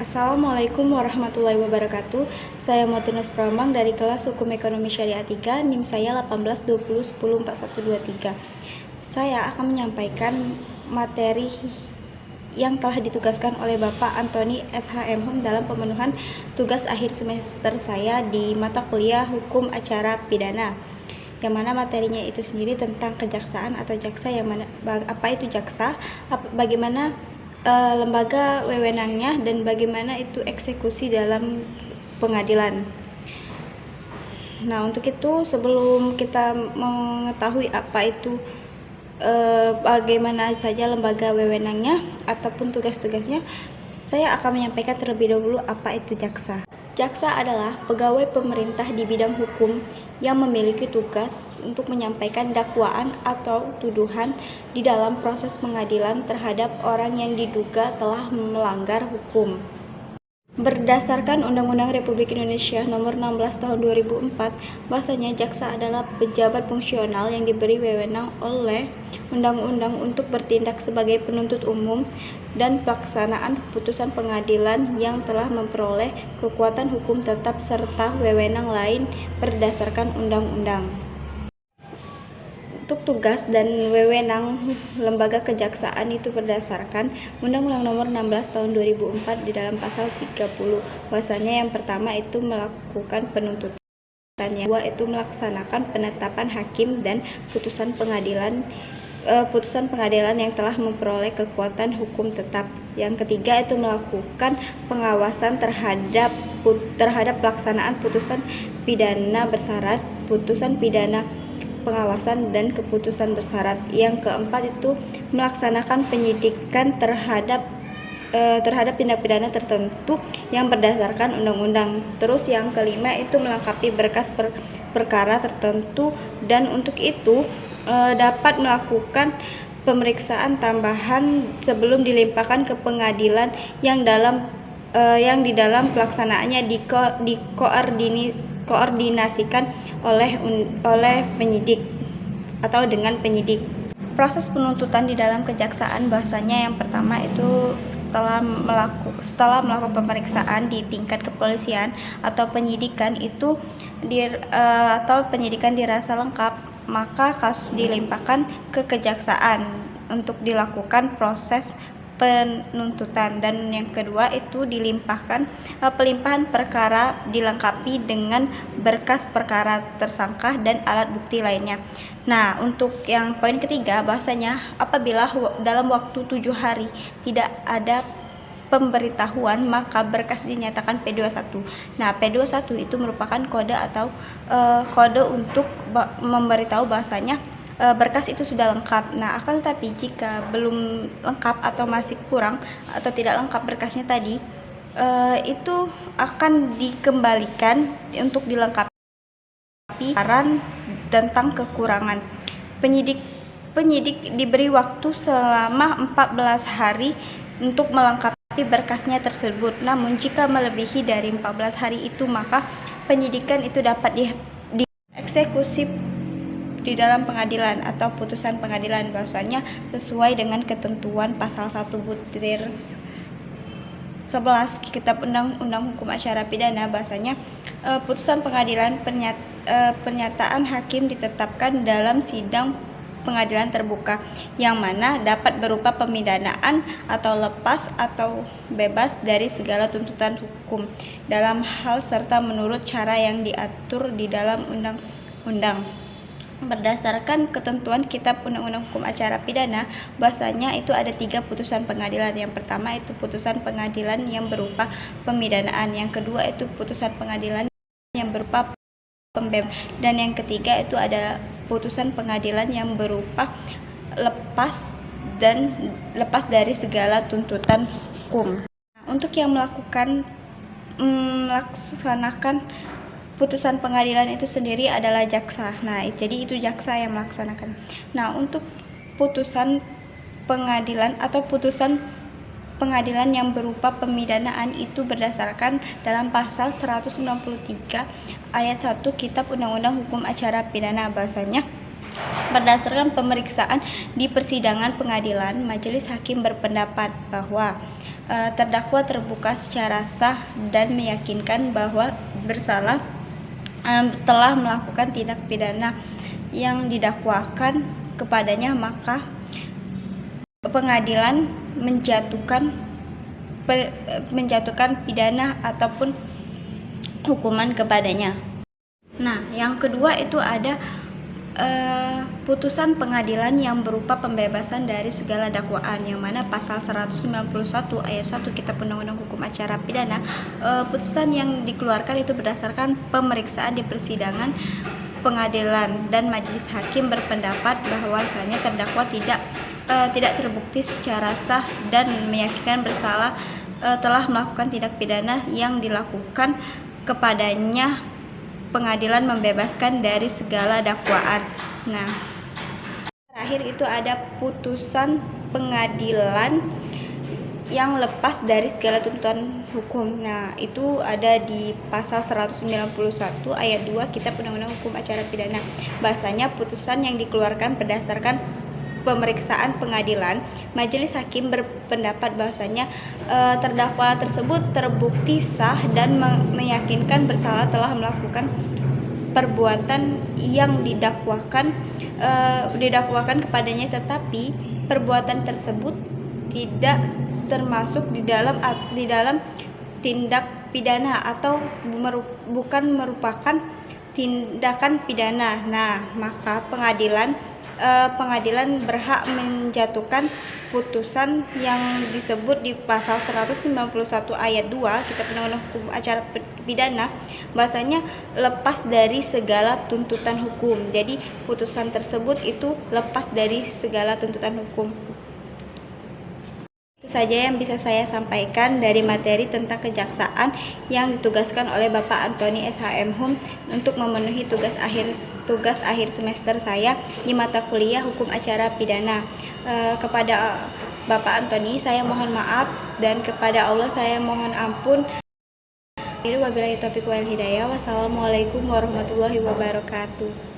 Assalamualaikum warahmatullahi wabarakatuh. Saya Motunus Pramang dari kelas Hukum Ekonomi Syariah 3, NIM saya 1820104123. Saya akan menyampaikan materi yang telah ditugaskan oleh Bapak Antoni SHM Hum dalam pemenuhan tugas akhir semester saya di mata kuliah Hukum Acara Pidana. Yang mana materinya itu sendiri tentang kejaksaan atau jaksa, yang mana apa itu jaksa, bagaimana lembaga wewenangnya, dan bagaimana itu eksekusi dalam pengadilan. Nah, untuk itu sebelum kita mengetahui apa itu bagaimana saja lembaga wewenangnya ataupun tugas-tugasnya, saya akan menyampaikan terlebih dahulu apa itu jaksa. Jaksa adalah pegawai pemerintah di bidang hukum yang memiliki tugas untuk menyampaikan dakwaan atau tuduhan di dalam proses pengadilan terhadap orang yang diduga telah melanggar hukum. Berdasarkan Undang-Undang Republik Indonesia Nomor 16 Tahun 2004, bahwasanya jaksa adalah pejabat fungsional yang diberi wewenang oleh undang-undang untuk bertindak sebagai penuntut umum dan pelaksanaan putusan pengadilan yang telah memperoleh kekuatan hukum tetap serta wewenang lain berdasarkan undang-undang. Untuk tugas dan wewenang lembaga kejaksaan itu berdasarkan Undang-Undang Nomor 16 Tahun 2004 di dalam pasal 30. Bahwasanya yang pertama itu melakukan penuntutan, yang kedua itu melaksanakan penetapan hakim dan putusan pengadilan yang telah memperoleh kekuatan hukum tetap. Yang ketiga itu melakukan pengawasan terhadap pelaksanaan putusan pidana bersyarat, putusan pidana pengawasan, dan keputusan bersyarat. Yang keempat itu melaksanakan penyidikan terhadap tindak pidana tertentu yang berdasarkan undang-undang. Terus yang kelima itu melengkapi berkas perkara tertentu, dan untuk itu dapat melakukan pemeriksaan tambahan sebelum dilimpahkan ke pengadilan yang di dalam pelaksanaannya dikoordinasikan oleh penyidik atau dengan penyidik. Proses penuntutan di dalam kejaksaan, bahasanya yang pertama itu setelah melakukan pemeriksaan di tingkat kepolisian atau penyidikan itu atau penyidikan dirasa lengkap, maka kasus dilimpahkan ke kejaksaan untuk dilakukan proses penuntutan. Dan yang kedua itu pelimpahan perkara dilengkapi dengan berkas perkara tersangka dan alat bukti lainnya. Nah, untuk yang poin ketiga, bahasanya apabila dalam waktu 7 hari tidak ada pemberitahuan, maka berkas dinyatakan P21. Nah, P21 itu merupakan kode atau kode untuk memberitahu bahasanya berkas itu sudah lengkap. Nah, akan tetapi jika belum lengkap atau masih kurang atau tidak lengkap berkasnya tadi, itu akan dikembalikan untuk dilengkapi saran tentang kekurangan. Penyidik diberi waktu selama 14 hari untuk melengkapi berkasnya tersebut. Namun jika melebihi dari 14 hari itu, maka penyidikan itu dapat dieksekusi di dalam pengadilan atau putusan pengadilan, bahwasanya sesuai dengan ketentuan pasal 1/11 Kitab Undang-Undang Hukum Acara Pidana. Bahwasanya putusan pengadilan pernyataan hakim ditetapkan dalam sidang pengadilan terbuka, yang mana dapat berupa pemidanaan atau lepas atau bebas dari segala tuntutan hukum dalam hal serta menurut cara yang diatur di dalam undang-undang. Berdasarkan ketentuan Kitab Undang-Undang Hukum Acara Pidana, bahasanya itu ada 3 putusan pengadilan. Yang pertama itu putusan pengadilan yang berupa pemidanaan, yang kedua itu putusan pengadilan yang berupa pembebasan, dan yang ketiga itu ada putusan pengadilan yang berupa lepas dari segala tuntutan hukum. Nah, untuk yang melaksanakan putusan pengadilan itu sendiri adalah jaksa. Nah, jadi itu jaksa yang melaksanakan. Nah, untuk putusan pengadilan atau putusan pengadilan yang berupa pemidanaan itu berdasarkan dalam pasal 193 ayat 1 Kitab Undang-Undang Hukum Acara Pidana. Bahasanya Berdasarkan pemeriksaan di persidangan pengadilan, majelis hakim berpendapat bahwa terdakwa terbuka secara sah dan meyakinkan bahwa bersalah telah melakukan tindak pidana yang didakwakan kepadanya, maka pengadilan menjatuhkan pidana ataupun hukuman kepadanya. Nah, yang kedua itu ada putusan pengadilan yang berupa pembebasan dari segala dakwaan, yang mana pasal 191 ayat 1 Kitab Undang-Undang Hukum Acara Pidana. Putusan yang dikeluarkan itu berdasarkan pemeriksaan di persidangan pengadilan, dan majelis hakim berpendapat bahwasanya terdakwa tidak terbukti secara sah dan meyakinkan bersalah telah melakukan tindak pidana yang dilakukan kepadanya. Pengadilan membebaskan dari segala dakwaan. Nah, terakhir itu ada putusan pengadilan yang lepas dari segala tuntutan hukum. Nah, itu ada di pasal 191 ayat 2 Kitab Undang-Undang Hukum Acara Pidana. Bahasanya putusan yang dikeluarkan berdasarkan pemeriksaan pengadilan, majelis hakim berpendapat bahwasanya terdakwa tersebut terbukti sah dan meyakinkan bersalah telah melakukan perbuatan yang didakwakan kepadanya, tetapi perbuatan tersebut tidak termasuk di dalam tindak pidana atau bukan merupakan tindakan pidana. Nah, maka pengadilan berhak menjatuhkan putusan yang disebut di pasal 191 ayat 2 Kitab Undang-Undang Hukum Acara Pidana, bahasanya lepas dari segala tuntutan hukum. Jadi putusan tersebut itu lepas dari segala tuntutan hukum. Itu saja yang bisa saya sampaikan dari materi tentang kejaksaan yang ditugaskan oleh Bapak Antoni SHM Hum untuk memenuhi tugas akhir semester saya di mata kuliah Hukum Acara Pidana. Kepada Bapak Antoni saya mohon maaf, dan kepada Allah saya mohon ampun. Wabillahi taufiq wal hidayah. Wassalamualaikum warahmatullahi wabarakatuh.